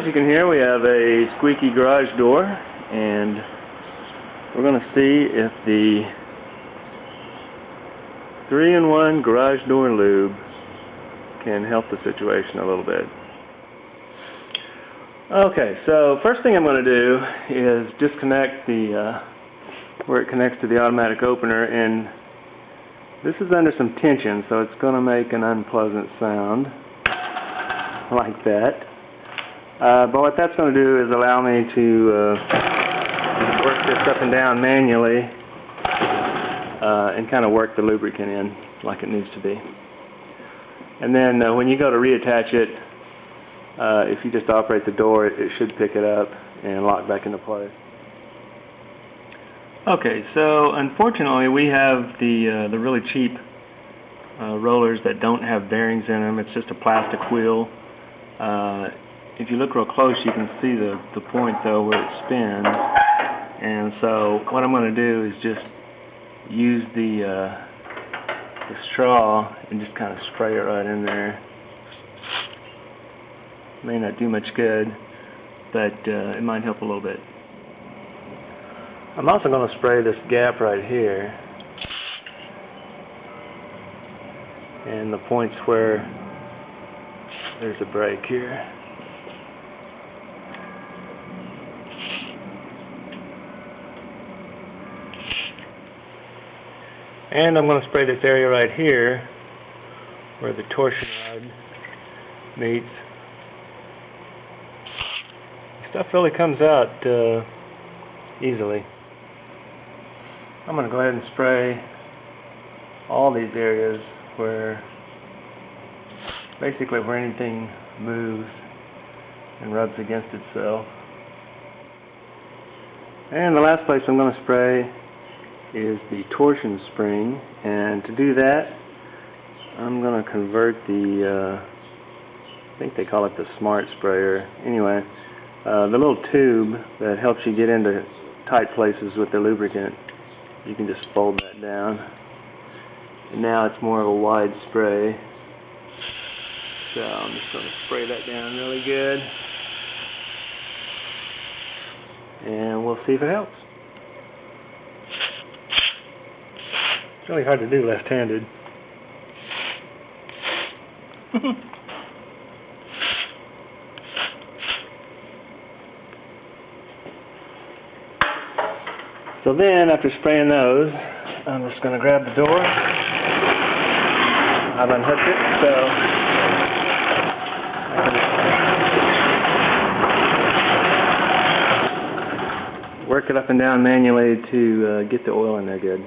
you can hear, we have a squeaky garage door, and we're going to see if the 3-in-1 garage door lube can help the situation a little bit. Okay, so first thing I'm going to do is disconnect the where it connects to the automatic opener, and this is under some tension, so it's going to make an unpleasant sound like that. But what that's going to do is allow me to work this up and down manually and kind of work the lubricant in like it needs to be. And then when you go to reattach it, if you just operate the door, it should pick it up and lock back into place. Okay, so unfortunately we have the really cheap rollers that don't have bearings in them. It's just a plastic wheel. If you look real close, you can see the point though where it spins. And so what I'm going to do is just use the straw and just kind of spray it right in there. May not do much good, but it might help a little bit. I'm also going to spray this gap right here and the points where there's a break here. And I'm going to spray this area right here where the torsion rod meets. Stuff really comes out easily. I'm going to go ahead and spray all these areas where basically where anything moves and rubs against itself. And the last place I'm going to spray is the torsion spring, and to do that I'm going to convert the I think they call it the smart sprayer. Anyway, the little tube that helps you get into tight places with the lubricant, you can just fold that down, and now it's more of a wide spray. So I'm just going to spray that down really good, and we'll see if it helps. It's really hard to do left-handed. So then, after spraying those, I'm just going to grab the door. I've unhooked it, so I can work it up and down manually to get the oil in there good.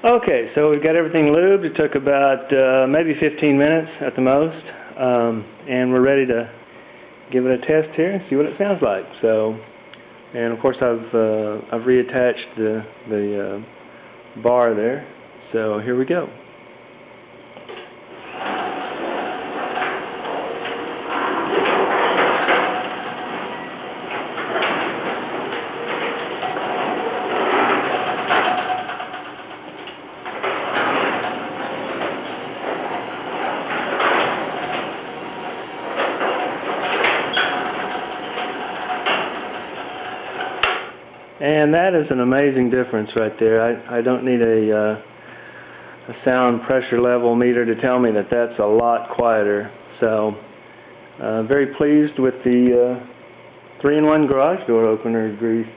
Okay, so we've got everything lubed. It took about maybe 15 minutes at the most, and we're ready to give it a test here and see what it sounds like. So. And of course I've reattached the bar there, so here we go. And that is an amazing difference right there. I don't need a sound pressure level meter to tell me that that's a lot quieter. So very pleased with the 3-in-1 garage door opener grease.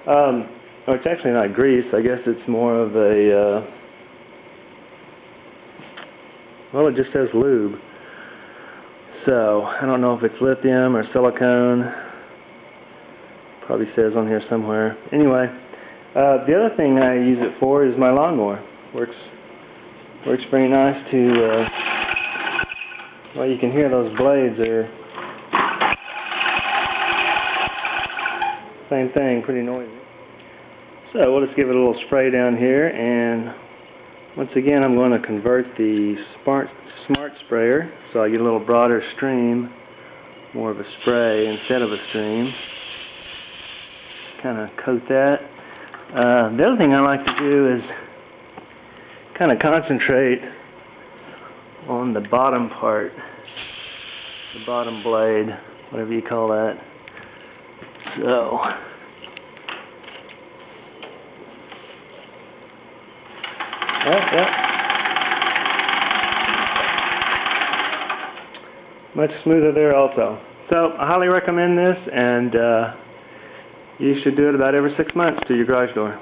Oh, it's actually not grease. I guess it's more of a well, it just says lube. So I don't know if it's lithium or silicone. Probably says on here somewhere. Anyway, the other thing I use it for is my lawnmower. Works very nice to. Well, you can hear those blades there. Same thing, pretty noisy. So we'll just give it a little spray down here, and once again I'm going to convert the smart sprayer so I get a little broader stream, more of a spray instead of a stream. Kind of coat that. The other thing I like to do is kind of concentrate on the bottom part the bottom blade, whatever you call that. So yeah. Much smoother there also. So I highly recommend this, and you should do it about every 6 months to your garage door.